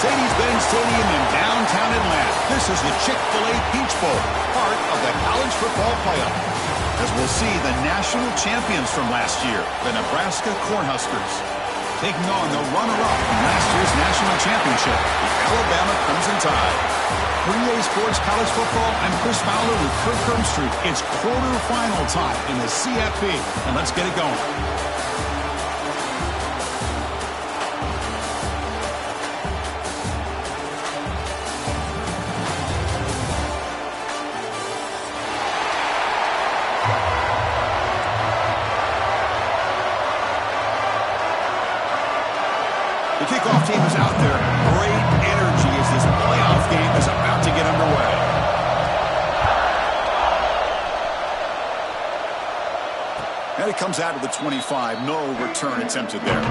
Mercedes-Benz Stadium in downtown Atlanta. This is the Chick-fil-A Peach Bowl, part of the college football playoff. As we'll see the national champions from last year, the Nebraska Cornhuskers, taking on the runner-up from last year's national championship, the Alabama Crimson Tide. For EA Sports College Football, I'm Chris Fowler with Kirk Herbstreit. It's quarterfinal time in the CFB, and let's get it going. The kickoff team is out there. Great energy as this playoff game is about to get underway. And it comes out of the 25. No return attempted there.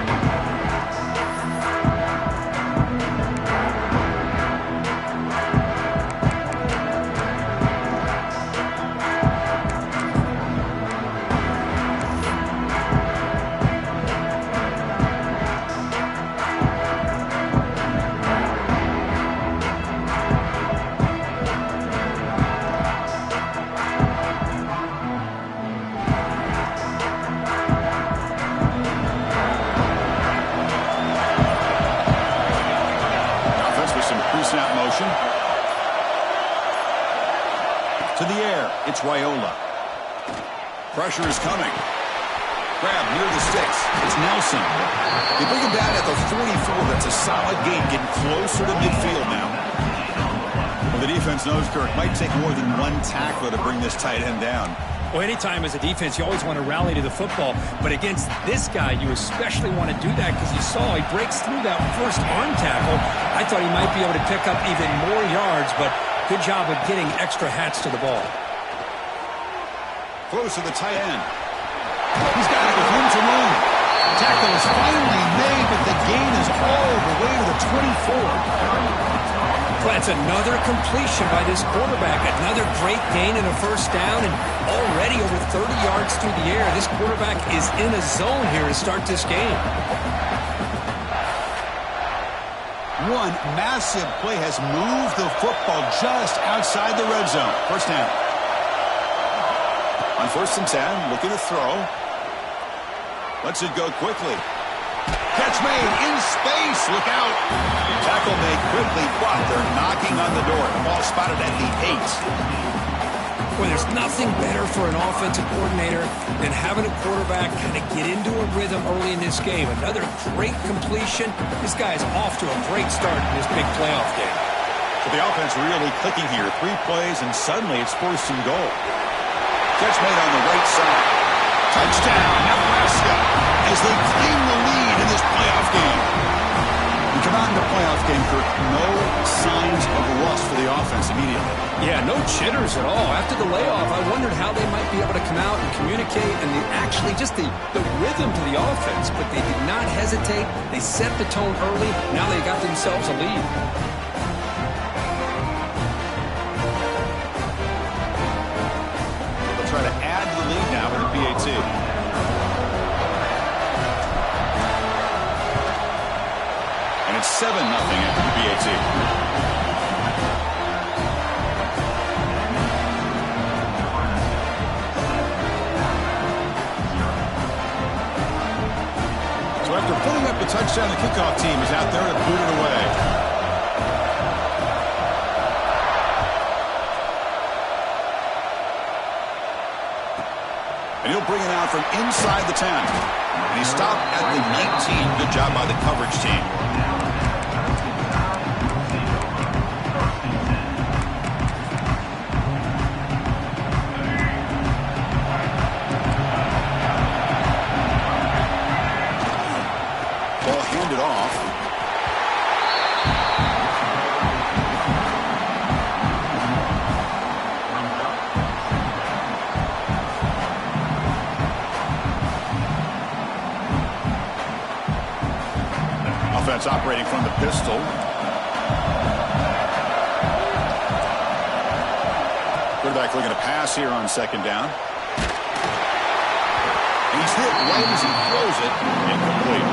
Snap motion. To the air. It's Raiola. Pressure is coming. Grab near the sticks. It's Nelson. They bring him down at the 44. That's a solid gain, getting closer to midfield now. Well, the defense knows, Kirk, might take more than one tackler to bring this tight end down. Well, anytime as a defense, you always want to rally to the football. But against this guy, you especially want to do that because you saw he breaks through that first arm tackle. I thought he might be able to pick up even more yards, but good job of getting extra hats to the ball. Close to the tight end. He's got it with room to run. Tackle is finally made, but the gain is all the way to the 24. That's another completion by this quarterback. Another great gain and a first down, and already over 30 yards through the air. This quarterback is in a zone here to start this game. One massive play has moved the football just outside the red zone. First down. On 1st and 10, looking to throw. Lets it go quickly. Catch made in space. Look out. Tackle made quickly, but they're knocking on the door. The ball spotted at the 8. Well, there's nothing better for an offensive coordinator than having a quarterback kind of get into a rhythm early in this game. Another great completion. This guy is off to a great start in this big playoff game. So the offense really clicking here. 3 plays, and suddenly it's 1st and goal. Catch made on the right side. Touchdown, Nebraska, as they claim the lead in this playoff game. We come out in the playoff game, Kirk, no signs of rust for the offense immediately. Yeah, no jitters at all. After the layoff, I wondered how they might be able to come out and communicate and actually just the rhythm to the offense. But they did not hesitate. They set the tone early. Now they got themselves a lead. They'll try to add to the lead now with the PAT. And it's 7-0 after the PAT. So after putting up the touchdown, the kickoff team is out there to boot it away. And he'll bring it out from inside the 10. And he stopped at the 19. Good job by the coverage team. Ball handed off. Offense operating from the pistol. Quarterback looking to pass here on 2nd down. He's hit right as he throws it. Incomplete.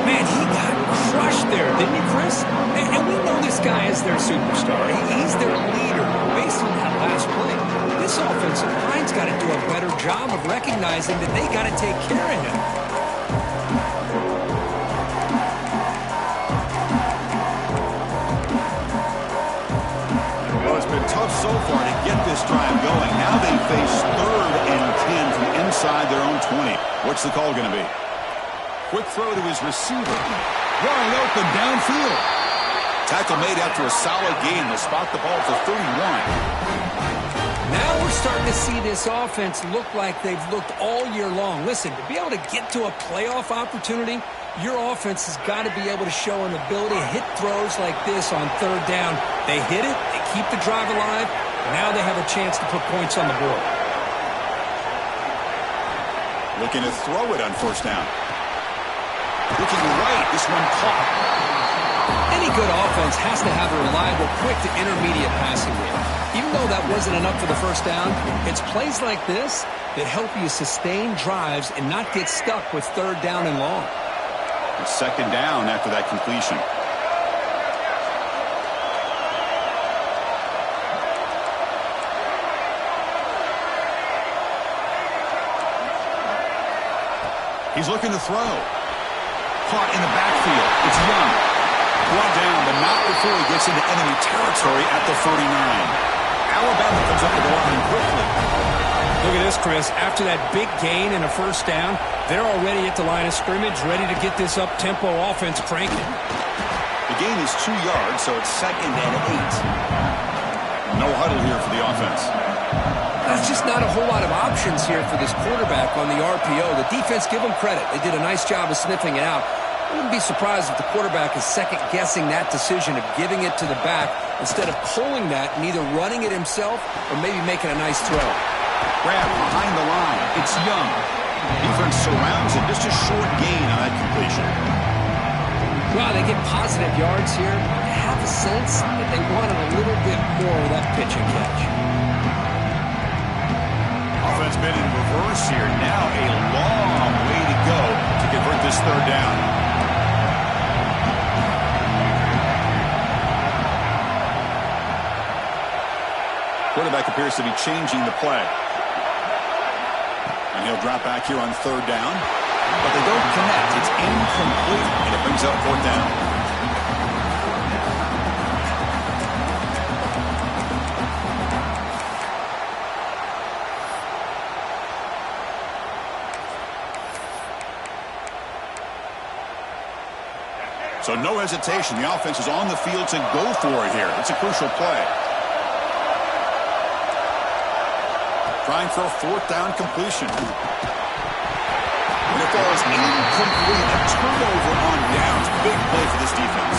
Man, he got crushed there, didn't he, Chris? And we guy is their superstar. He's their leader. Based on that last play, this offensive line's got to do a better job of recognizing that they got to take care of him. Well, it's been tough so far to get this drive going. Now they face 3rd and 10 from inside their own 20. What's the call going to be? Quick throw to his receiver. Wide open downfield. Tackle made after a solid gain. They'll spot the ball for 31. Now we're starting to see this offense look like they've looked all year long. Listen, to be able to get to a playoff opportunity, your offense has got to be able to show an ability to hit throws like this on 3rd down. They hit it, they keep the drive alive, now they have a chance to put points on the board. Looking to throw it on 1st down. Looking right, this one caught. Any good offense has to have a reliable, quick to intermediate passing game. Even though that wasn't enough for the 1st down, it's plays like this that help you sustain drives and not get stuck with 3rd down and long. 2nd down after that completion. He's looking to throw. Caught in the backfield. It's Young. Brought down, but not before he gets into enemy territory at the 39. Alabama comes up with the line quickly. Look at this, Chris. After that big gain and a 1st down, they're already at the line of scrimmage, ready to get this up-tempo offense cranking. The gain is 2 yards, so it's 2nd and 8. No huddle here for the offense. There's just not a whole lot of options here for this quarterback on the RPO. The defense, give them credit. They did a nice job of sniffing it out. I wouldn't be surprised if the quarterback is second-guessing that decision of giving it to the back instead of pulling that and either running it himself or maybe making a nice throw. Grab behind the line. It's Young. Defense surrounds it. Just a short gain on that completion. Well, they get positive yards here. I have a sense that they wanted a little bit more of that pitch and catch. Offense been in reverse here. Now a long way to go to convert this 3rd down. Quarterback appears to be changing the play. And he'll drop back here on 3rd down. But they don't connect. It's incomplete, and it brings up 4th down. So no hesitation. The offense is on the field to go for it here. It's a crucial play. Trying for a 4th down completion. And it falls incomplete. A turnover on downs. Big play for this defense.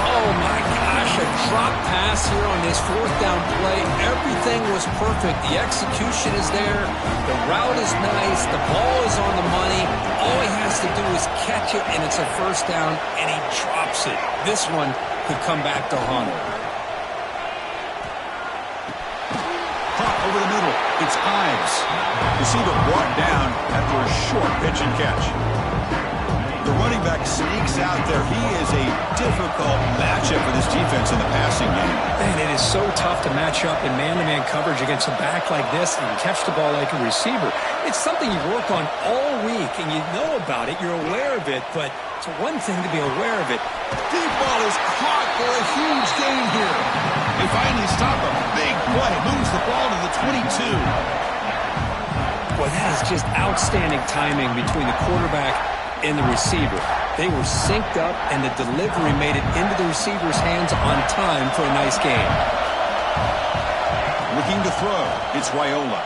Oh, my gosh. A drop pass here on this 4th down play. Everything was perfect. The execution is there. The route is nice. The ball is on the money. All he has to do is catch it, and it's a 1st down, and he drops it. This one could come back to haunt him. Caught over the middle. It's Ives. Receiver brought down after a short pitch and catch. The running back sneaks out there. He is a difficult matchup for this defense in the passing game. Man, it is so tough to match up in man-to-man coverage against a back like this and catch the ball like a receiver. It's something you work on all week, and you know about it. You're aware of it, but it's one thing to be aware of it. Deep ball is caught for a huge gain here. They finally stop a big play. Moves the ball to the 22. Boy, that is just outstanding timing between the quarterback and the receiver. They were synced up, and the delivery made it into the receiver's hands on time for a nice gain. Looking to throw. It's Raiola.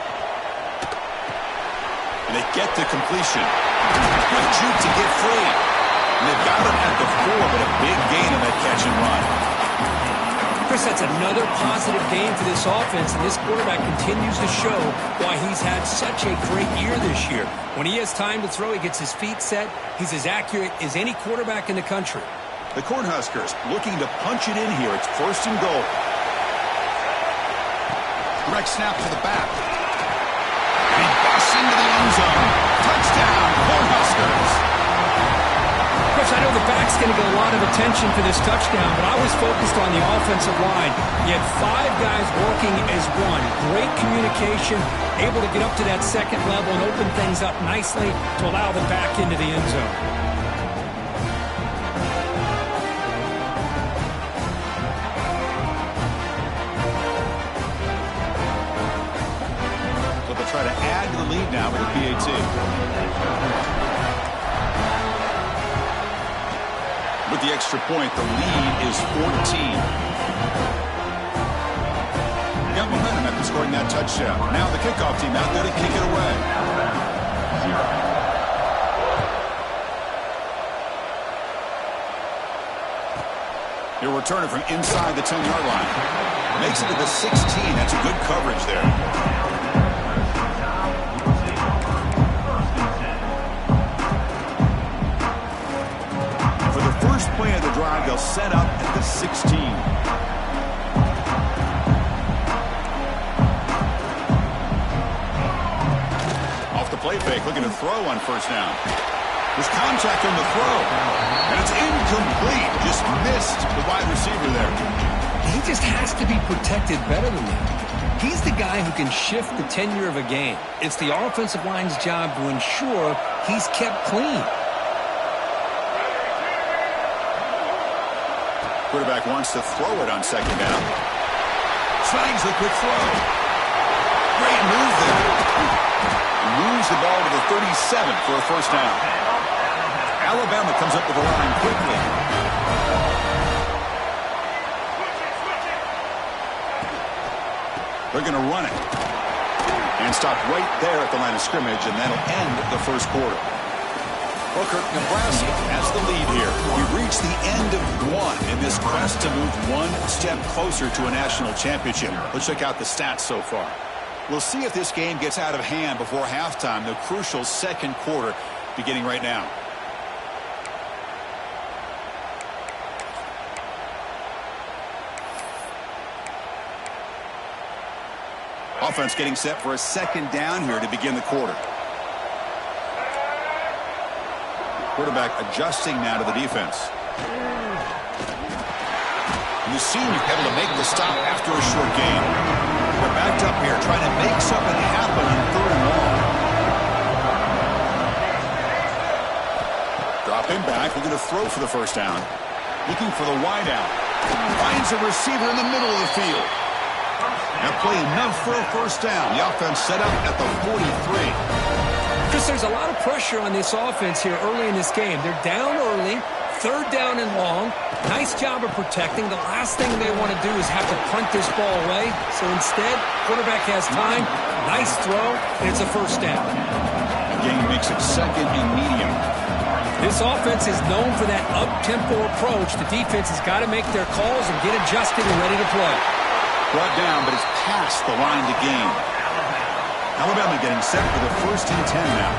And they get the completion. Good juke to get free. And they've got him at the 4, but a big gain on that catch and run. Chris, that's another positive game for this offense, and this quarterback continues to show why he's had such a great year this year. When he has time to throw, he gets his feet set. He's as accurate as any quarterback in the country. The Cornhuskers looking to punch it in here. It's 1st and goal. Direct snap to the back. And he busts into the end zone. Touchdown, Cornhuskers. Coach, I know the back's going to get a lot of attention for this touchdown, but I was focused on the offensive line. You had 5 guys working as one. Great communication, able to get up to that second level and open things up nicely to allow them back into the end zone. So they'll try to add to the lead now with the PAT. With the extra point, the lead is 14. Got momentum after scoring that touchdown. Now the kickoff team out there to kick it away. He'll return it from inside the 10-yard line. Makes it to the 16. That's a good coverage there. Play of the drive, they'll set up at the 16. Off the play fake, looking to throw on first down. There's contact on the throw, and it's incomplete. Just missed the wide receiver there. He just has to be protected better than that. He's the guy who can shift the tenure of a game. It's the offensive line's job to ensure he's kept clean. Quarterback wants to throw it on second down. Snags the quick throw. Great move there. Moves the ball to the 37 for a first down. Alabama comes up with the line quickly. They're going to run it. And stop right there at the line of scrimmage, and that'll end the first quarter. Booker, Nebraska has the lead here. We reached the end of one in this quest to move one step closer to a national championship. Let's check out the stats so far. We'll see if this game gets out of hand before halftime, the crucial second quarter beginning right now. Offense getting set for a second down here to begin the quarter. Quarterback adjusting now to the defense. And the senior able to make the stop after a short gain. They're backed up here trying to make something happen on third and long. Dropping back, looking to throw for the first down. Looking for the wide out. Finds a receiver in the middle of the field. Now play enough for a first down. The offense set up at the 43. Chris, there's a lot of pressure on this offense here early in this game. They're down early, third down and long. Nice job of protecting. The last thing they want to do is have to punt this ball away. So instead, quarterback has time. Nice throw, and it's a first down. The game makes it second and medium. This offense is known for that up-tempo approach. The defense has got to make their calls and get adjusted and ready to play. Brought down, but it's past the line to gain. Alabama getting set for the 1st and 10 now.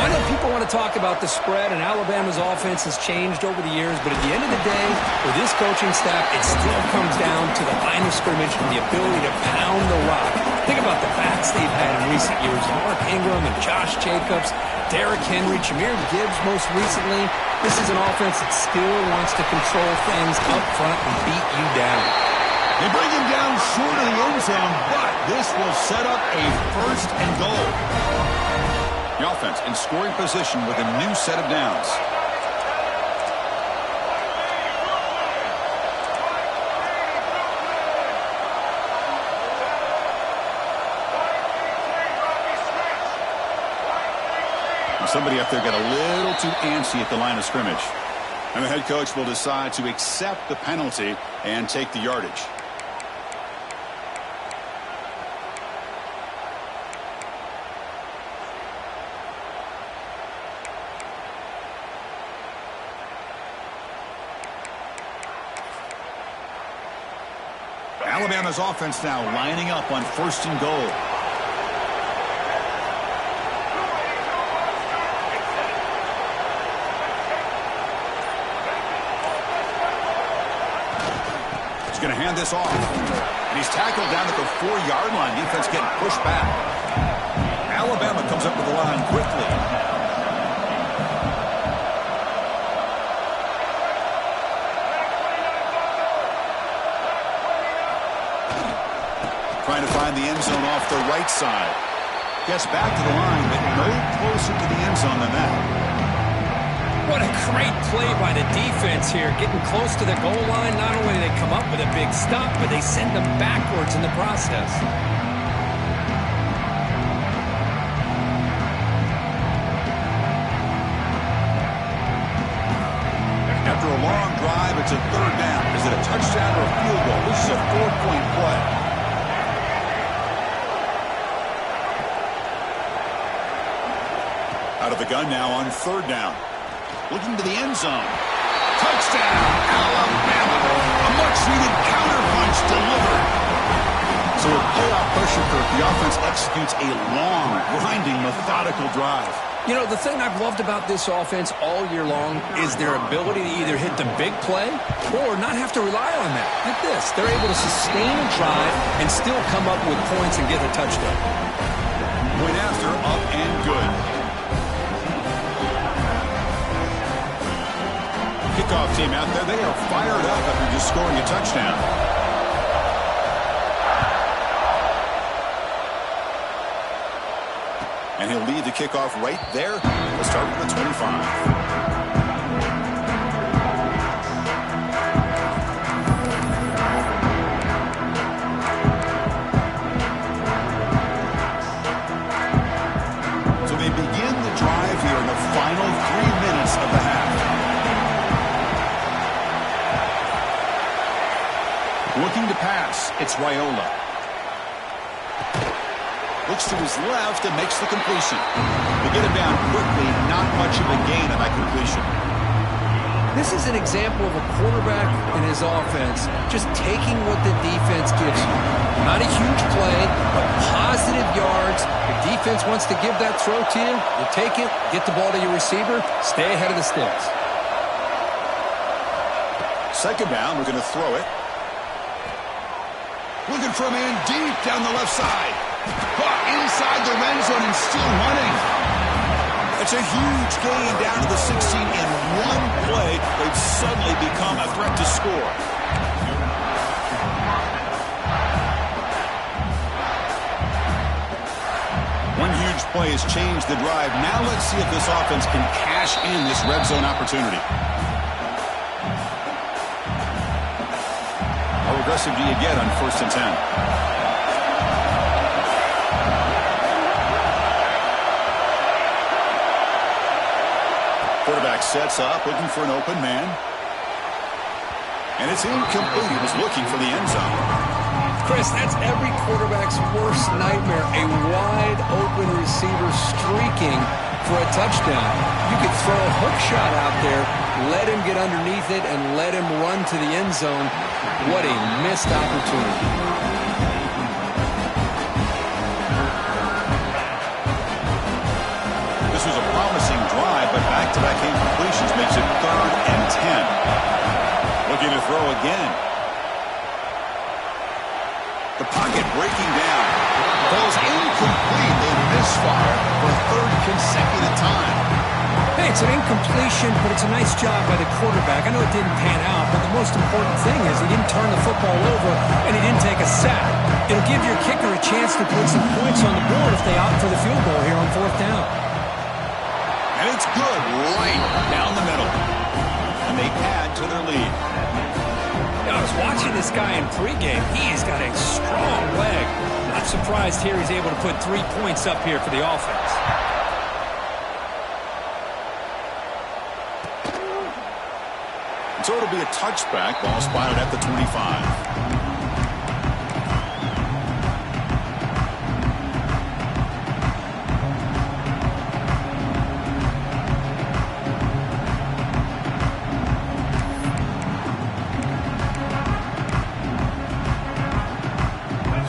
I know people want to talk about the spread, and Alabama's offense has changed over the years, but at the end of the day, for this coaching staff, it still comes down to the line of scrimmage and the ability to pound the rock. Think about the backs they've had in recent years. Mark Ingram and Josh Jacobs, Derrick Henry, Jahmyr Gibbs most recently. This is an offense that still wants to control things up front and beat you down. They bring him down short of the end zone, but this will set up a 1st and goal. The offense in scoring position with a new set of downs. And somebody up there got a little too antsy at the line of scrimmage. And the head coach will decide to accept the penalty and take the yardage. Alabama's offense now lining up on 1st and goal. He's going to hand this off. And he's tackled down at the 4-yard line. Defense getting pushed back. Alabama comes up with the line quickly. Trying to find the end zone off the right side. Gets back to the line, but no closer to the end zone than that. What a great play by the defense here. Getting close to the goal line, not only do they come up with a big stop, but they send them backwards in the process. After a long drive, it's a third down. Is it a touchdown or a field goal? This is a 4-point play. Out of the gun now on third down. Looking to the end zone. Touchdown, Alabama. A much-needed counterpunch delivered. So with playoff pressure, Kirk, the offense executes a long, grinding, methodical drive. You know, the thing I've loved about this offense all year long is their ability to either hit the big play or not have to rely on that. Like this. They're able to sustain a drive and still come up with points and get a touchdown. Point after, up and good. Kickoff team out there, they are fired up after just scoring a touchdown. And he'll lead the kickoff right there. We'll start with the 25. So they begin the drive here in the final 3 minutes of the half. Looking to pass, it's Raiola. Looks to his left and makes the completion. They get him down quickly, not much of a gain on that completion. This is an example of a quarterback and his offense just taking what the defense gives you. Not a huge play, but positive yards. The defense wants to give that throw to you. You take it, get the ball to your receiver, stay ahead of the sticks. Second down, we're going to throw it. Looking for a man deep down the left side. Caught inside the red zone and still running. It's a huge gain down to the 16 in one play. They've suddenly become a threat to score. One huge play has changed the drive. Now let's see if this offense can cash in this red zone opportunity. How aggressive do you get on 1st and 10? Quarterback sets up, looking for an open man. And it's incomplete. He was looking for the end zone. Chris, that's every quarterback's worst nightmare. A wide open receiver streaking for a touchdown. You could throw a hook shot out there, let him get underneath it, and let him run to the end zone. What a missed opportunity. This was a promising drive, but back-to-back incompletions makes it 3rd and 10. Looking to throw again. The pocket breaking down. Ball's incomplete. They misfire for a 3rd consecutive time. Hey, it's an incompletion, but it's a nice job by the quarterback. I know it didn't pan out, but the most important thing is he didn't turn the football over and he didn't take a sack. It'll give your kicker a chance to put some points on the board if they opt for the field goal here on 4th down. And it's good right down the middle. And they add to their lead. I was watching this guy in pregame. He's got a strong leg. Not surprised here he's able to put 3 points up here for the offense. So it'll be a touchback. Ball spotted at the 25.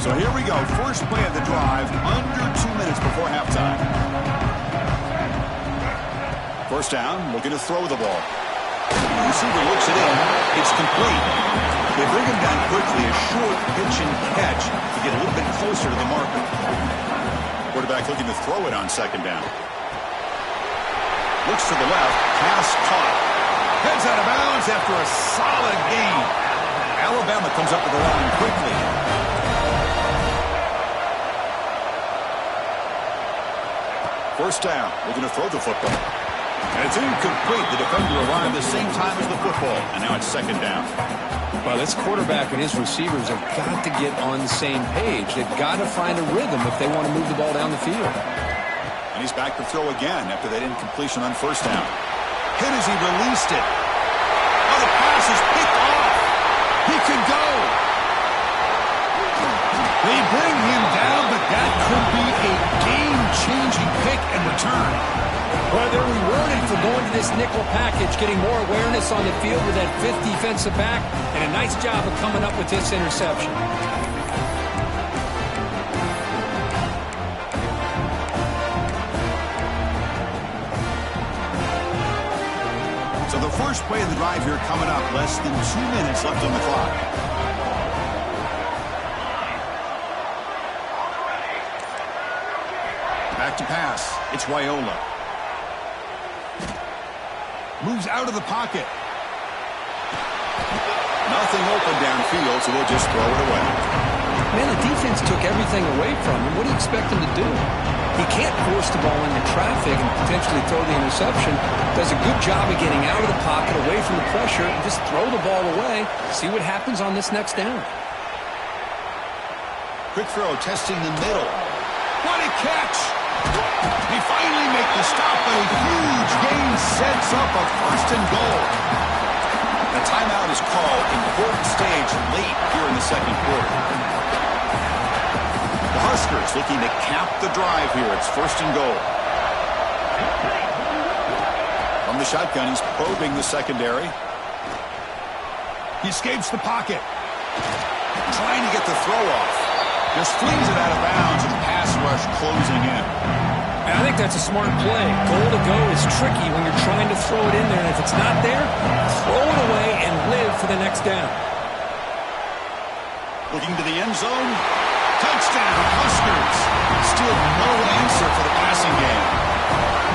So here we go. First play of the drive, under 2 minutes before halftime. First down, looking to throw the ball. The receiver looks it in. It's complete. They bring him down quickly, a short pitch and catch to get a little bit closer to the marker. Quarterback looking to throw it on 2nd down. Looks to the left, pass caught. Heads out of bounds after a solid gain. Alabama comes up with the line quickly. First down. Looking to throw the football. And it's incomplete. The defender arrived the same time as the football. And now it's second down. Well, this quarterback and his receivers have got to get on the same page. They've got to find a rhythm if they want to move the ball down the field. And he's back to throw again after that incompletion on first down. Hit as he released it. Oh, the pass is picked off. He can go. They bring him down, but that could be a game-changing pick and return. Well, they're rewarded for going to this nickel package, getting more awareness on the field with that fifth defensive back, and a nice job of coming up with this interception. So the first play of the drive here coming up, less than 2 minutes left on the clock. Back to pass. It's Wyola. Moves out of the pocket. Nothing open downfield, so they'll just throw it away. Man, the defense took everything away from him. What do you expect him to do? He can't force the ball into traffic and potentially throw the interception. Does a good job of getting out of the pocket, away from the pressure, and just throw the ball away. See what happens on this next down. Quick throw, testing the middle. What a catch! He finally makes the stop, but a huge gain sets up a first and goal. The timeout is called. Important stage late here in the second quarter. The Huskers looking to cap the drive here. It's first and goal. From the shotgun, he's probing the secondary. He escapes the pocket. Trying to get the throw off. Just flings it out of bounds, and pass rush closing in. I think that's a smart play. Goal to go is tricky when you're trying to throw it in there, and if it's not there, throw it away and live for the next down. Looking to the end zone. Touchdown, Huskers. Still no answer for the passing game.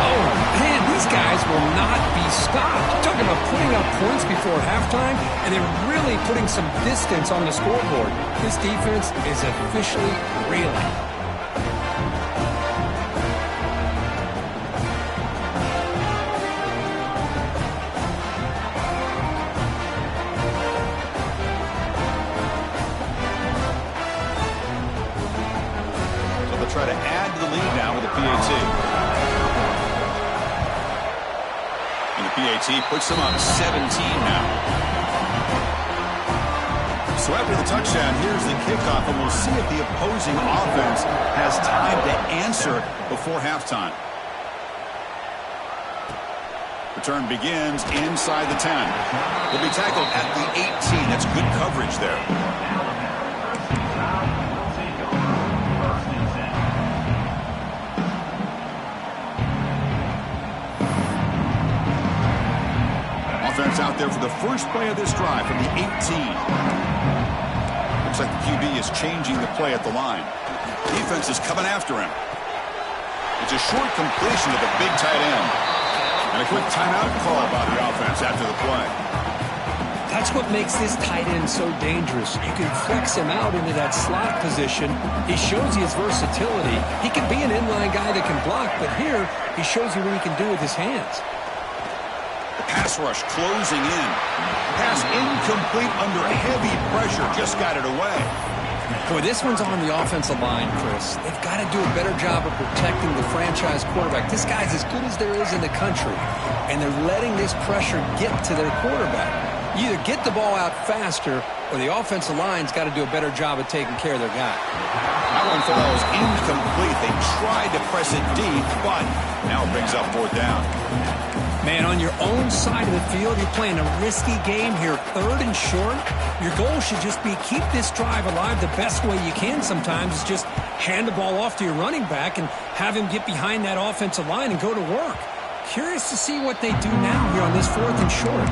Oh, man, these guys will not be stopped. You're talking about putting up points before halftime, and they're really putting some distance on the scoreboard. This defense is officially reeling. So they'll try to add to the lead now with a PAT. PAT puts them up 17 now. So after the touchdown, here's the kickoff, and we'll see if the opposing offense has time to answer before halftime. Return begins inside the 10. They'll be tackled at the 18. That's good coverage there. Out there for the first play of this drive from the 18. Looks like the QB is changing the play at the line. Defense is coming after him. It's a short completion to the big tight end. And a quick timeout call by the offense after the play. That's what makes this tight end so dangerous. You can flex him out into that slot position. He shows you his versatility. He can be an inline guy that can block, but here he shows you what he can do with his hands. Pass rush closing in. Pass incomplete under heavy pressure. Just got it away. Boy, this one's on the offensive line, Chris. They've got to do a better job of protecting the franchise quarterback. This guy's as good as there is in the country, and they're letting this pressure get to their quarterback. You either get the ball out faster, or the offensive line's got to do a better job of taking care of their guy. That one falls incomplete. They tried to press it deep, but now it brings up fourth down. Man, on your own side of the field, you're playing a risky game here, third and short. Your goal should just be keep this drive alive the best way you can sometimes is just hand the ball off to your running back and have him get behind that offensive line and go to work. Curious to see what they do now here on this fourth and short.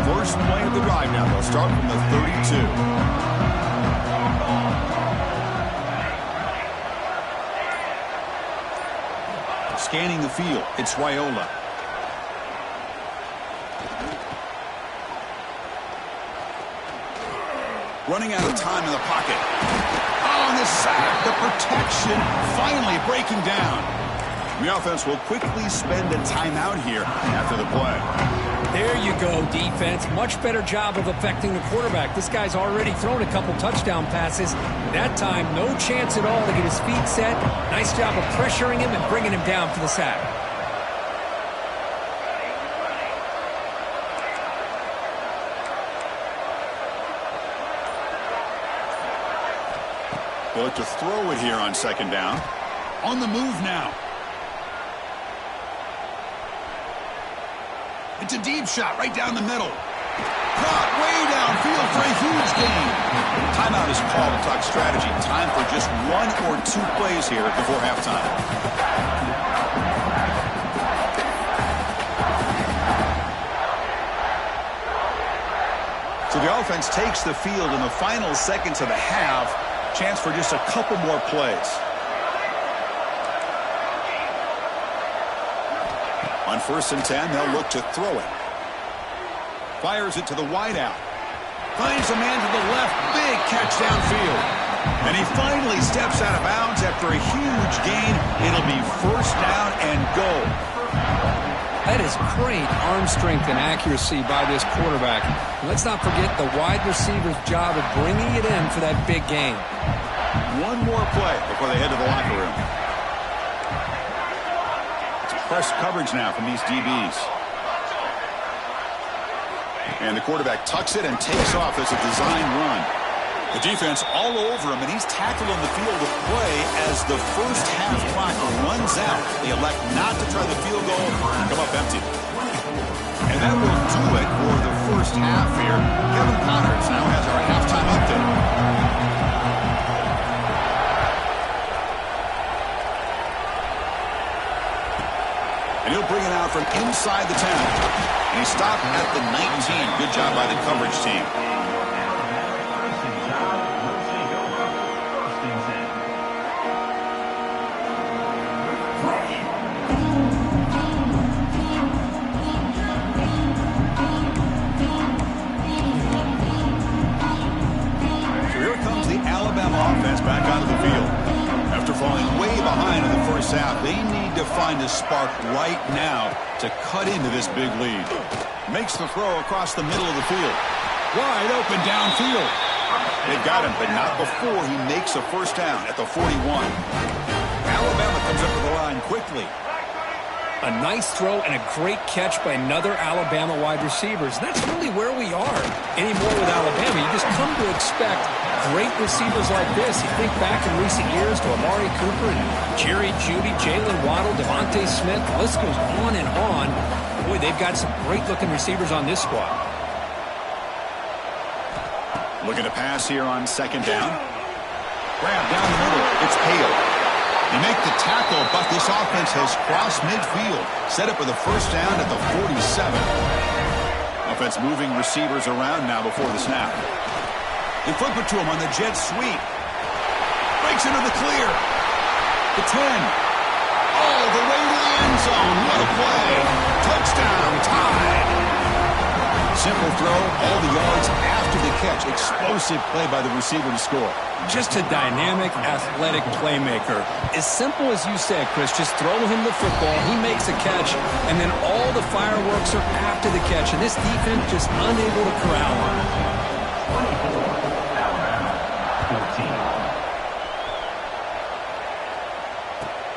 First play of the drive now. They'll start from the 32. Scanning the field, it's Wyola. Running out of time in the pocket. Oh, and the sack. The protection finally breaking down. The offense will quickly spend a timeout here after the play. There you go, defense. Much better job of affecting the quarterback. This guy's already thrown a couple touchdown passes. That time, no chance at all to get his feet set. Nice job of pressuring him and bringing him down for the sack. They'll look to throw it here on second down. On the move now. It's a deep shot right down the middle. Caught way downfield for a huge gain. Timeout is called to talk strategy. Time for just 1 or 2 plays here before halftime. So the offense takes the field in the final seconds of the half. Chance for just a couple more plays. On 1st and 10, they'll look to throw it. Fires it to the wideout. Finds a man to the left. Big catch downfield. And he finally steps out of bounds after a huge gain. It'll be 1st down and goal. That is great arm strength and accuracy by this quarterback. Let's not forget the wide receiver's job of bringing it in for that big gain. One more play before they head to the locker room. It's press coverage now from these DBs. And the quarterback tucks it and takes off as a design run. The defense all over him, and he's tackled on the field of play as the first half clock runs out. They elect not to try the field goal and come up empty. And that will do it for the first half here. Kevin Connors now has our halftime update. And he'll bring it out from inside the 10. And he stopped at the 19. Good job by the coverage team. Back onto the field. After falling way behind in the first half, they need to find a spark right now to cut into this big lead. Makes the throw across the middle of the field. Wide open downfield. They've got him, but not before he makes a first down at the 41. Alabama comes up to the line quickly. A nice throw and a great catch by another Alabama wide receivers. That's really where we are anymore with Alabama. You just come to expect great receivers like this. You think back in recent years to Amari Cooper and Jerry Jeudy, Jalen Waddle, Devontae Smith. The list goes on and on. Boy, they've got some great-looking receivers on this squad. Looking to pass here on second down. Grab down the middle. It's Hale. They make the tackle, but this offense has crossed midfield. Set up with a first down at the 47. Offense moving receivers around now before the snap. They flip it to him on the jet sweep. Breaks into the clear. The 10. All the way to the end zone. What a play. Touchdown, tied. Simple throw, all the yards after the catch. Explosive play by the receiver to score. Just a dynamic, athletic playmaker. As simple as you said, Chris, just throw him the football, he makes a catch, and then all the fireworks are after the catch, and this defense just unable to corral him.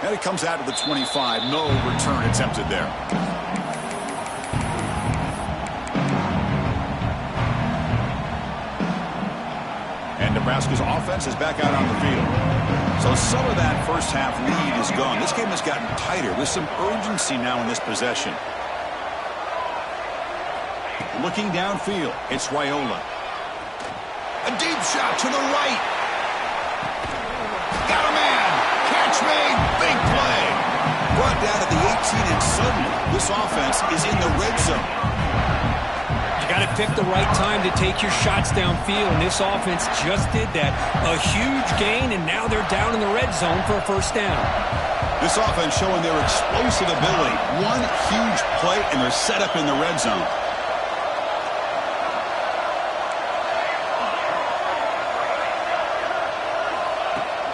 And it comes out of the 25. No return attempted there. And Nebraska's offense is back out on the field. So some of that first half lead is gone. This game has gotten tighter with some urgency now in this possession. Looking downfield, it's Raiola. A deep shot to the right. Got a man. Catch made. Big play. Brought down at the 18, and suddenly this offense is in the red zone. You got to pick the right time to take your shots downfield, and this offense just did that. A huge gain, and now they're down in the red zone for a first down. This offense showing their explosive ability. One huge play, and they're set up in the red zone.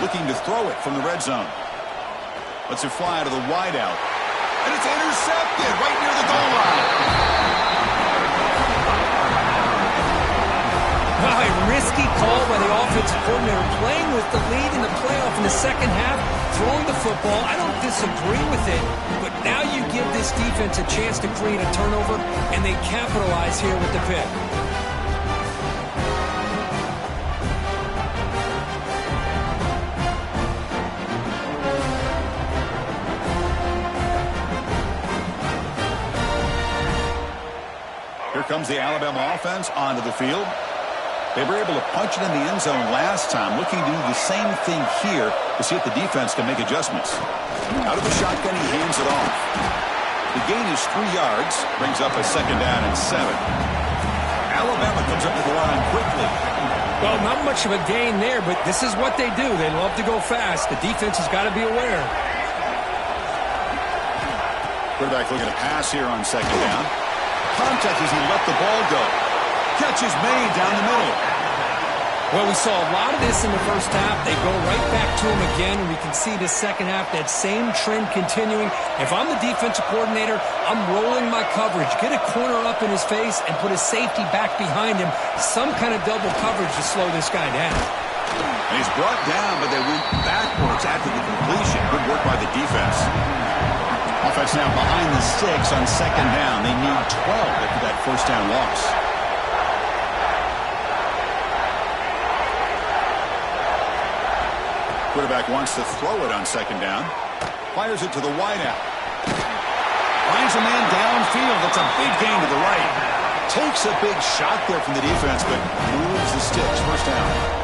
looking to throw it from the red zone. Lets it fly to the wideout. And it's intercepted right near the goal line. Wow, a risky call by the offensive coordinator, playing with the lead in the playoff in the second half, throwing the football. I don't disagree with it, but now you give this defense a chance to create a turnover, and they capitalize here with the pick. Here comes the Alabama offense onto the field. They were able to punch it in the end zone last time, looking to do the same thing here to see if the defense can make adjustments. Out of the shotgun, he hands it off. The gain is 3 yards, brings up a second down and 7. Alabama comes up to the line quickly. Well, not much of a gain there, but this is what they do. They love to go fast. The defense has got to be aware. Quarterback looking to pass here on second down. Contact as he let the ball go. Catch is made down the middle. Well, we saw a lot of this in the first half. They go right back to him again, and we can see the second half, that same trend continuing. If I'm the defensive coordinator, I'm rolling my coverage. Get a corner up in his face and put his safety back behind him. Some kind of double coverage to slow this guy down. And he's brought down, but they went backwards after the completion. Good work by the defense. Offense now behind the sticks on second down. They need 12 after that first down loss. Quarterback wants to throw it on second down. Fires it to the wideout. Finds a man downfield. That's a big gain to the right. Takes a big shot there from the defense, but moves the sticks. First down.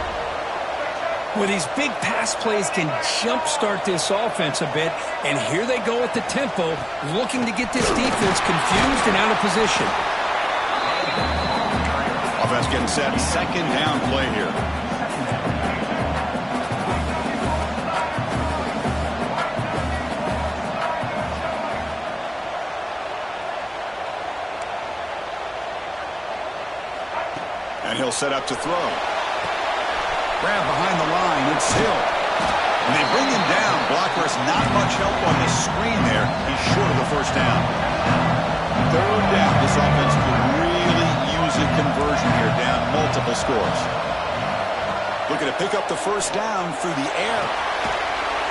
Well, these big pass plays can jumpstart this offense a bit, and here they go at the tempo, looking to get this defense confused and out of position. Offense getting set. Second down play here. And he'll set up to throw. Grab behind the line. It's Hill. And they bring him down. Blocker has not much help on the screen there. He's short of the first down. Third down. This offense could really use a conversion here, down multiple scores. Looking to pick up the first down through the air.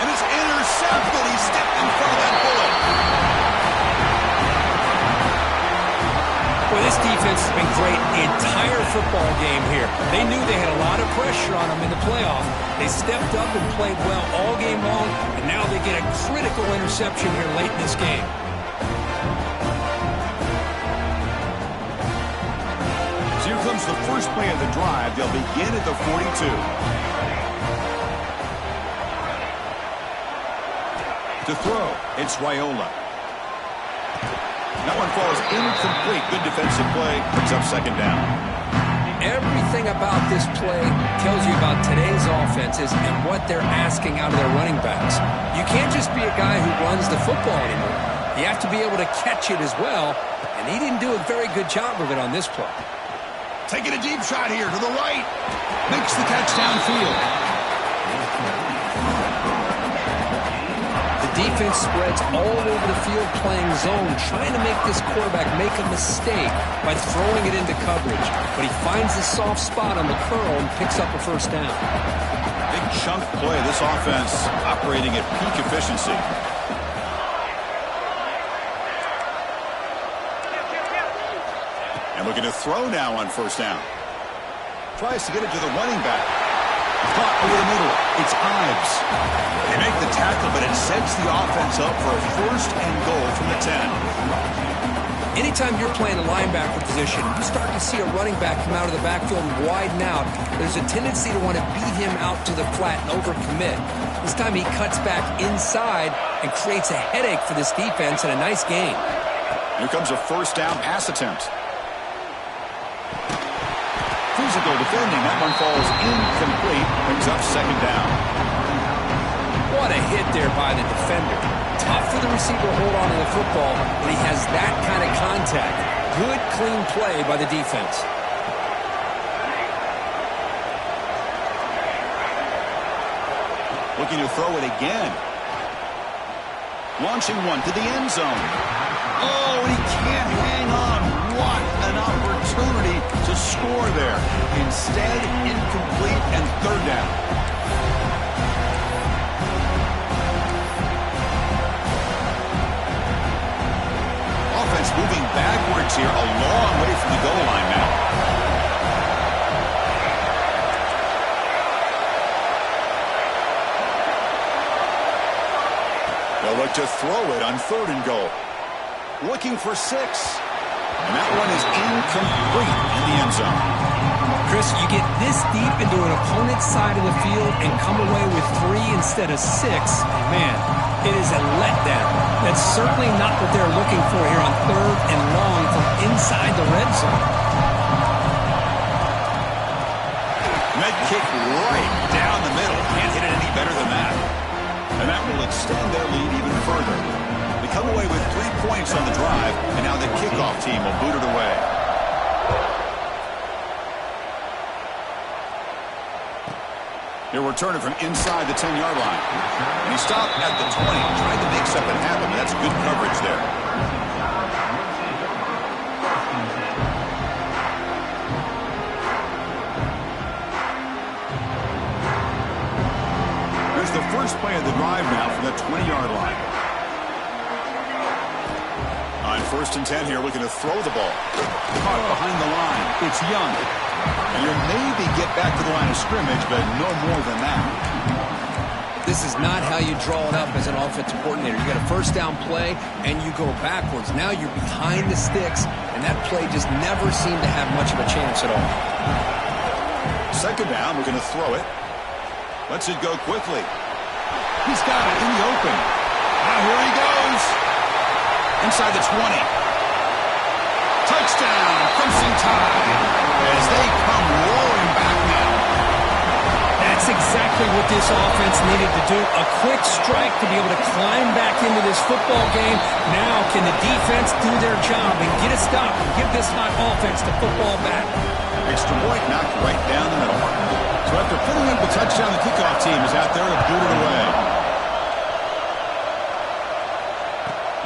And it's intercepted. He stepped in front of that bullet. Well, this defense has been great the entire football game here. They knew they had a lot of pressure on them in the playoff. They stepped up and played well all game long, and now they get a critical interception here late in this game. So here comes the first play of the drive. They'll begin at the 42. To throw, it's Raiola. That one falls incomplete. Good defensive play. Brings up second down. Everything about this play tells you about today's offenses and what they're asking out of their running backs. You can't just be a guy who runs the football anymore. You have to be able to catch it as well, and he didn't do a very good job of it on this play. Taking a deep shot here to the right. Makes the catch downfield. Defense spreads all over the field playing zone, trying to make this quarterback make a mistake by throwing it into coverage. But he finds the soft spot on the curl and picks up a first down. Big chunk play. This offense operating at peak efficiency. And looking to throw now on first down. Tries to get it to the running back. Caught over the middle. It's Ives. They make the tackle, but it sets the offense up for a first and goal from the 10. Anytime you're playing a linebacker position, you start to see a running back come out of the backfield and widen out. There's a tendency to want to beat him out to the flat and overcommit. This time he cuts back inside and creates a headache for this defense and a nice gain. Here comes a first down pass attempt. Physical defending. That one falls incomplete. Brings up second down. What a hit there by the defender. Tough for the receiver to hold on to the football when he has that kind of contact. Good, clean play by the defense. looking to throw it again. Launching one to the end zone. Oh, and he can't hang on. What an opportunity to score there. Instead, incomplete and third down. Offense moving backwards here, a long way from the goal line now. They'll look to throw it on 3rd and goal. Looking for 6. And that one is incomplete in the end zone. Chris, you get this deep into an opponent's side of the field and come away with 3 instead of 6. And man, it is a letdown. That's certainly not what they're looking for here on 3rd and long from inside the red zone. Med kick right down the middle. Can't hit it any better than that. And that will extend their lead even further. They come away with 3 points on the drive, and now the kickoff team will boot it away. He'll return it from inside the 10-yard line. And he stopped at the 20. Tried to make something happen, but that's good coverage there. Here's the first play of the drive now from the 20-yard line. On 1st and 10 here, looking to throw the ball. Caught behind the line. It's Young. And you'll maybe get back to the line of scrimmage, but no more than that. This is not how you draw it up as an offensive coordinator. You got a first down play, and you go backwards. Now you're behind the sticks, and that play just never seemed to have much of a chance at all. 2nd down, we're going to throw it. Lets it go quickly. He's got it in the open. Now here he goes. Inside the 20. Touchdown, Crimson Tide, as they come roaring back now. That's exactly what this offense needed to do. A quick strike to be able to climb back into this football game. Now can the defense do their job and get a stop and give this hot offense the football back? Extra point knocked right down the middle. So after putting up the touchdown, the kickoff team is out there to boot it away.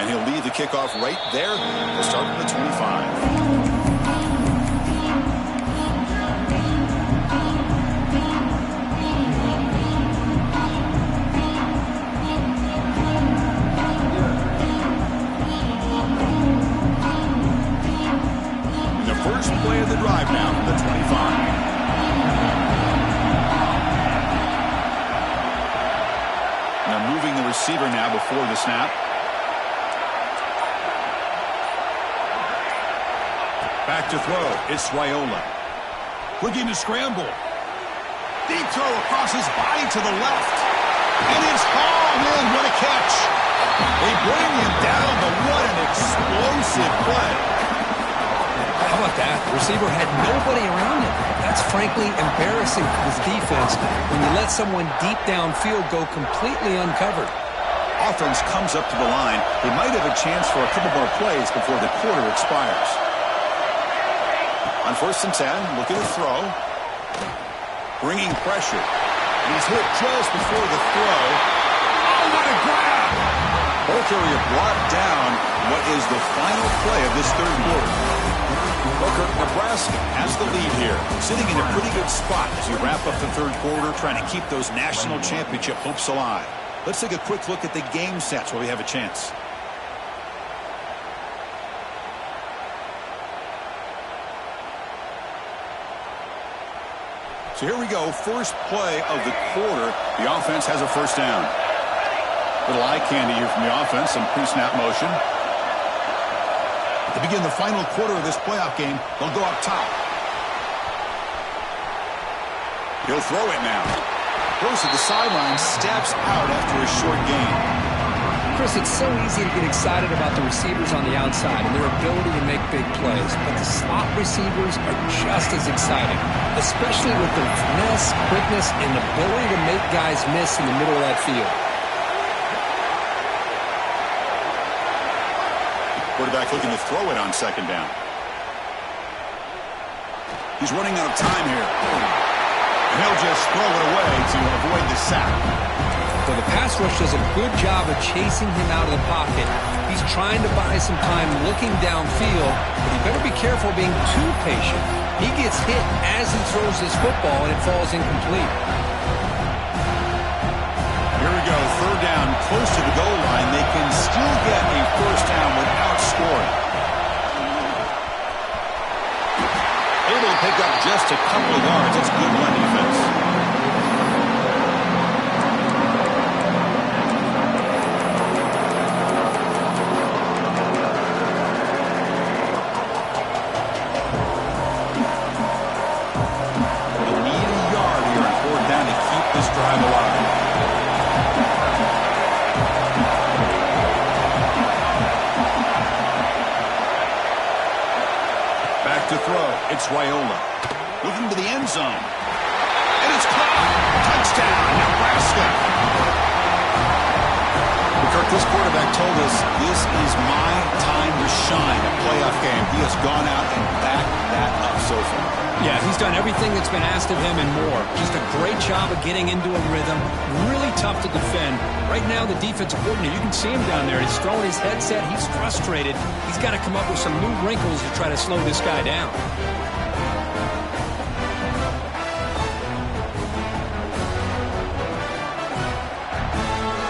And he'll lead the kickoff right there. We'll start at the 25. First play of the drive now from the 25. Now moving the receiver now before the snap. Back to throw. It's Raiola. Looking to scramble. Deep throw across his body to the left. And it's hauled in. What a catch. They bring him down, but what an explosive play. How about that? The receiver had nobody around him. That's frankly embarrassing for his defense when you let someone deep downfield go completely uncovered. Offense comes up to the line. They might have a chance for a couple more plays before the quarter expires. On 1st and 10, looking to throw. Bringing pressure. And he's hit just before the throw. Oh, what a grab! Ball carrier brought down what is the final play of this 3rd quarter. Booker, Nebraska has the lead here, sitting in a pretty good spot as we wrap up the 3rd quarter, trying to keep those national championship hopes alive. Let's take a quick look at the game sets where we have a chance. So here we go, first play of the quarter. The offense has a first down. Little eye candy here from the offense, some pre-snap motion. To begin the final quarter of this playoff game, they'll go up top. He'll throw it now. Goes to the sideline, steps out after a short gain. Chris, it's so easy to get excited about the receivers on the outside and their ability to make big plays, but the slot receivers are just as exciting, especially with their finesse, quickness, and ability to make guys miss in the middle of that field. Quarterback looking to throw it on 2nd down. He's running out of time here. And he'll just throw it away to avoid the sack. So the pass rush does a good job of chasing him out of the pocket. He's trying to buy some time looking downfield, but he better be careful being too patient. He gets hit as he throws this football, and it falls incomplete. Here we go, third down, close to the goal line. They can still get a first down without scoring. Able to pick up just a couple of yards. It's good run defense. They need a yard here on fourth down to keep this drive alive. To throw, it's Raiola. Looking to the end zone. And it's caught. Touchdown, Nebraska. Kirk, this quarterback told us this is my time to shine, a playoff game. He has gone out and backed that up so far. Yeah, he's done everything that's been asked of him and more. Just a great job of getting into a rhythm. Really tough to defend. Right now, the defensive coordinator, you can see him down there. He's throwing his headset. He's frustrated. He's got to come up with some new wrinkles to try to slow this guy down.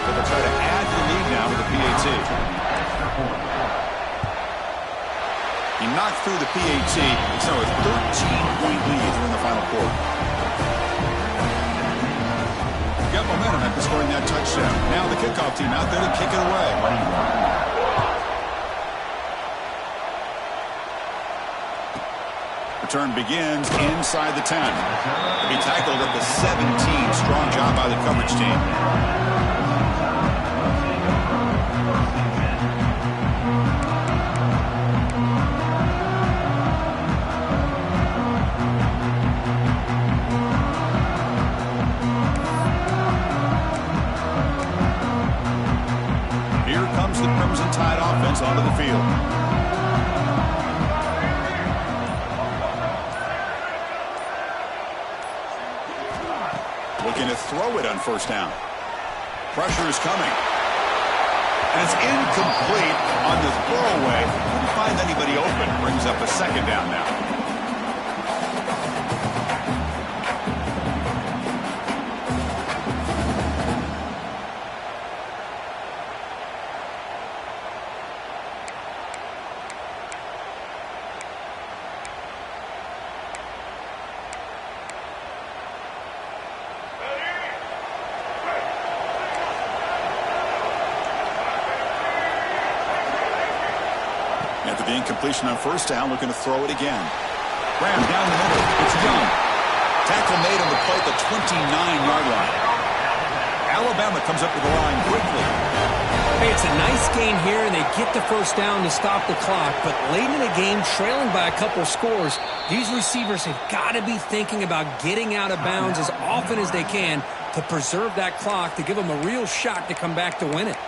They'll try to add to the lead now with the PAT. He knocked through the PAT. It's now a 13-point lead in the final quarter. Got momentum after scoring that touchdown. Now the kickoff team out there to kick it away. Return begins inside the 10. To be tackled at the 17. Strong job by the coverage team. The Crimson Tide offense onto the field. Looking to throw it on first down. Pressure is coming. And it's incomplete on the throwaway. Couldn't find anybody open. Brings up a second down now. After the incompletion on first down, looking to throw it again. Ram down the middle. It's Young. Tackle made on the play at the 29-yard line. Alabama comes up to the line quickly. Hey, it's a nice gain here, and they get the first down to stop the clock. But late in the game, trailing by a couple scores, these receivers have got to be thinking about getting out of bounds as often as they can to preserve that clock, to give them a real shot to come back to win it.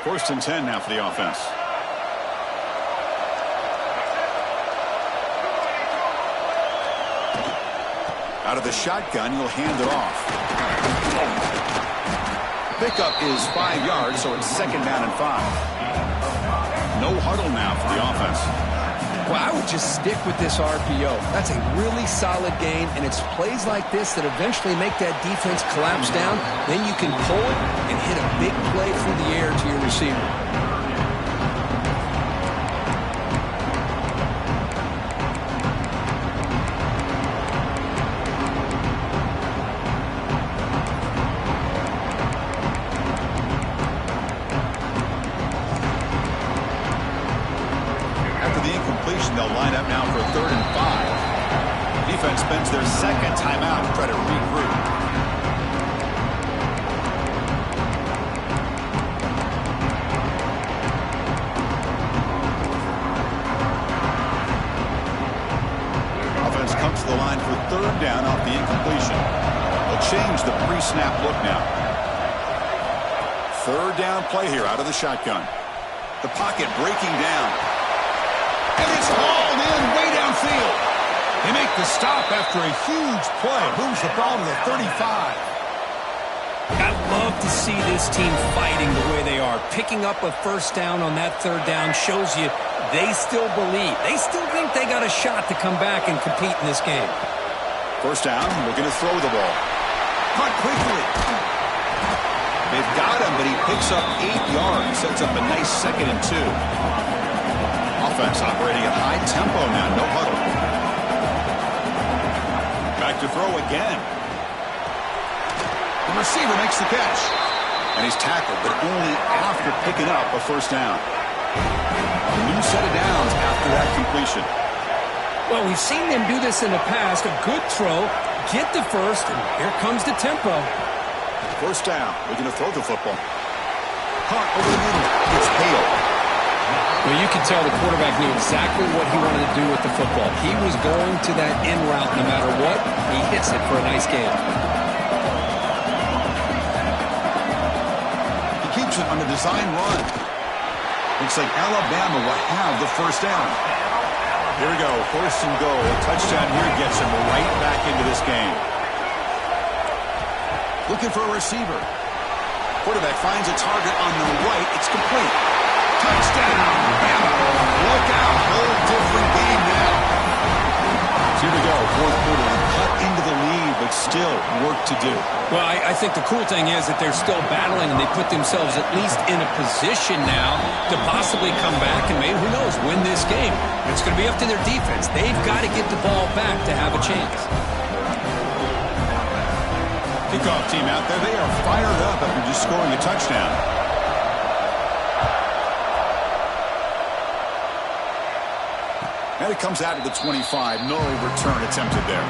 First and 10 now for the offense. Out of the shotgun, he'll hand it off. Pickup is 5 yards, so it's second down and 5. No huddle now for the offense. Well, I would just stick with this RPO. That's a really solid gain, and it's plays like this that eventually make that defense collapse down. Then you can pull it and hit a big play through the air to your receiver. They'll line up now for third and 5. Defense spends their second timeout to try to regroup. Offense comes to the line for third down off the incompletion. They'll change the pre-snap look now. Third down play here out of the shotgun. The pocket breaking down. And it's hauled in way downfield. They make the stop after a huge play. Moves the ball to the 35. I love to see this team fighting the way they are. Picking up a first down on that third down shows you they still believe. They still think they got a shot to come back and compete in this game. First down, looking to throw the ball. Caught quickly. They've got him, but he picks up 8 yards. Sets up a nice 2nd and 2. Offense operating at high tempo now. No huddle. Back to throw again. The receiver makes the catch. And he's tackled, but only after picking up a first down. A new set of downs after that completion. Well, we've seen them do this in the past. A good throw, get the first, and here comes the tempo. First down. Looking to throw the football. Caught over the middle. It's Hale. Well, you can tell the quarterback knew exactly what he wanted to do with the football. He was going to that in route no matter what. He hits it for a nice gain. He keeps it on the design run. Looks like Alabama will have the first down. Here we go. First and goal. A touchdown here gets him right back into this game. Looking for a receiver. Quarterback finds a target on the right. It's complete. Touchdown, Bama. Look out. Whole different game now. So here we go. Fourth quarter. Cut into the lead, but still work to do. Well, I think the cool thing is that they're still battling, and they put themselves at least in a position now to possibly come back and maybe, who knows, win this game. It's going to be up to their defense. They've got to get the ball back to have a chance. Kickoff team out there. They are fired up after just scoring a touchdown. And it comes out to the 25. No return attempted there.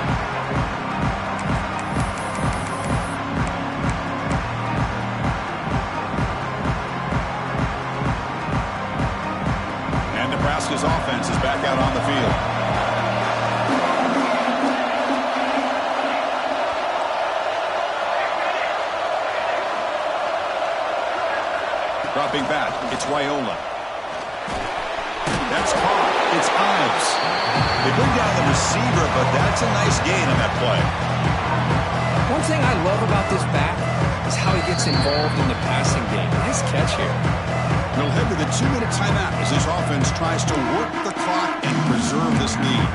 And Nebraska's offense is back out on the field. Dropping back, it's Raiola. That's caught. It's Ives. They bring down the receiver, but that's a nice gain on that play. One thing I love about this back is how he gets involved in the passing game. Nice catch here. They'll head to the 2-minute timeout as this offense tries to work the clock and preserve this lead.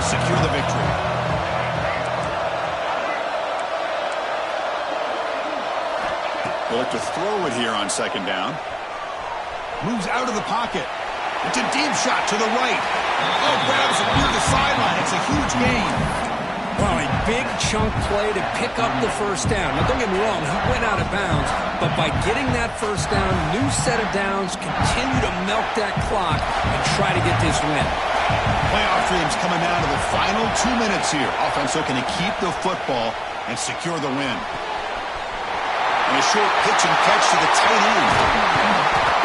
Secure the victory. They look to throw it here on second down. Moves out of the pocket. It's a deep shot to the right. Oh, grabs it near the sideline. It's a huge gain. Well, a big chunk play to pick up the first down. Now, don't get me wrong, he went out of bounds, but by getting that first down, new set of downs, continue to milk that clock and try to get this win. Playoff dreams coming down to the final 2 minutes here. Offense looking to keep the football and secure the win. And a short pitch and catch to the tight end.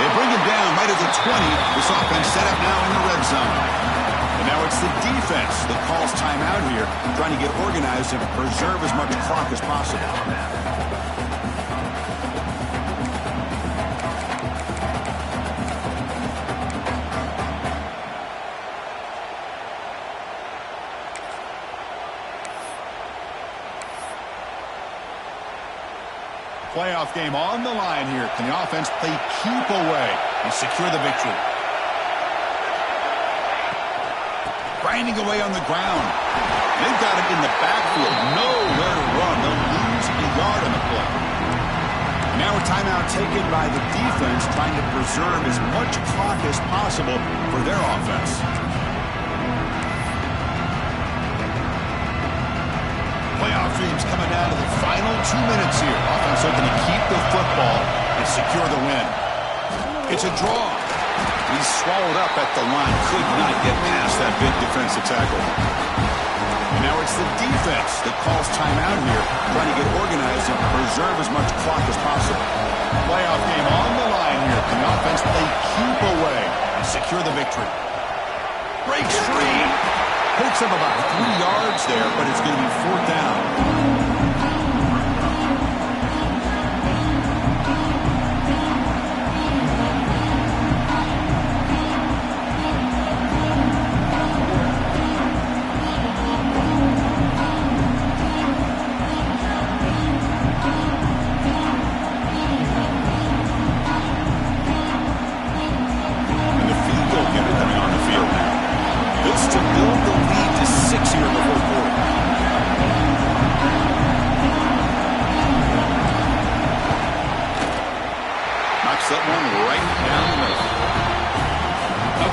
They bring him down right at the 20. This offense set up now in the red zone. And now it's the defense that calls timeout here, trying to get organized and preserve as much clock as possible. Playoff game on the line here. Can the offense play keep away and secure the victory? Grinding away on the ground. They've got him in the backfield. Nowhere to run. They'll lose a yard on the play. Now a timeout taken by the defense, trying to preserve as much clock as possible for their offense. Playoff dreams coming down to the final 2 minutes here. Offense looking to keep the football and secure the win. It's a draw. He's swallowed up at the line. Could not get past that big defensive tackle. And now it's the defense that calls timeout here, trying to get organized and preserve as much clock as possible. Playoff game on the line here. The offense they keep away and secure the victory. Breaks free. Picks up about 3 yards there, but it's going to be 4th down.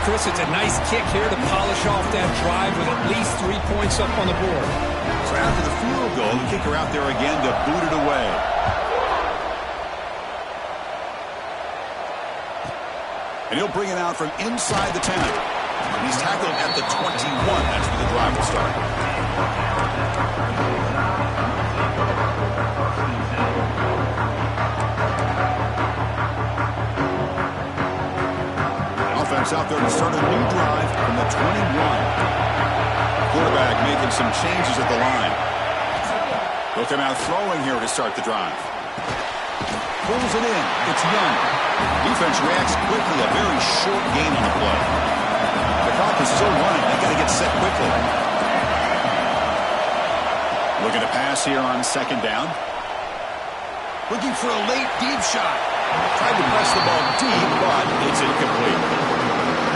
Chris, it's a nice kick here to polish off that drive with at least 3 points up on the board. So after the field goal, the kicker out there again to boot it away. And he'll bring it out from inside the 10. He's tackled at the 21. That's where the drive will start. Out there to start a new drive from the 21. Quarterback making some changes at the line. He'll come out throwing here to start the drive. Pulls it in. It's Young. Defense reacts quickly. A very short gain on the play. The clock is still running. They've got to get set quickly. Looking to pass here on 2nd down. Looking for a late deep shot. Tried to press the ball deep, but it's incomplete.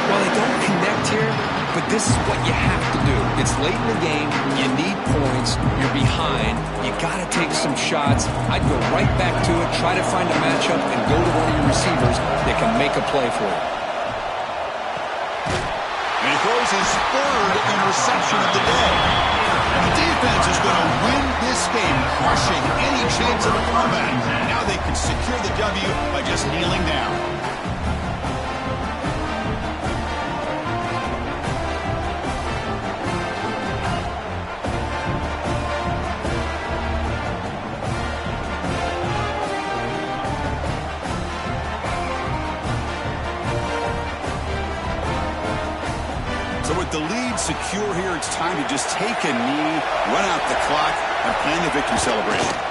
Well, they don't connect here, but this is what you have to do. It's late in the game. You need points. You're behind. You got to take some shots. I'd go right back to it, try to find a matchup, and go to one of your receivers that can make a play for you. And he throws his 3rd interception of the day. The defense is going to win this game, crushing any chance of a comeback. Now they can secure the W by just kneeling down. With the lead secure here, it's time to just take a knee, run out the clock, and plan the victory celebration.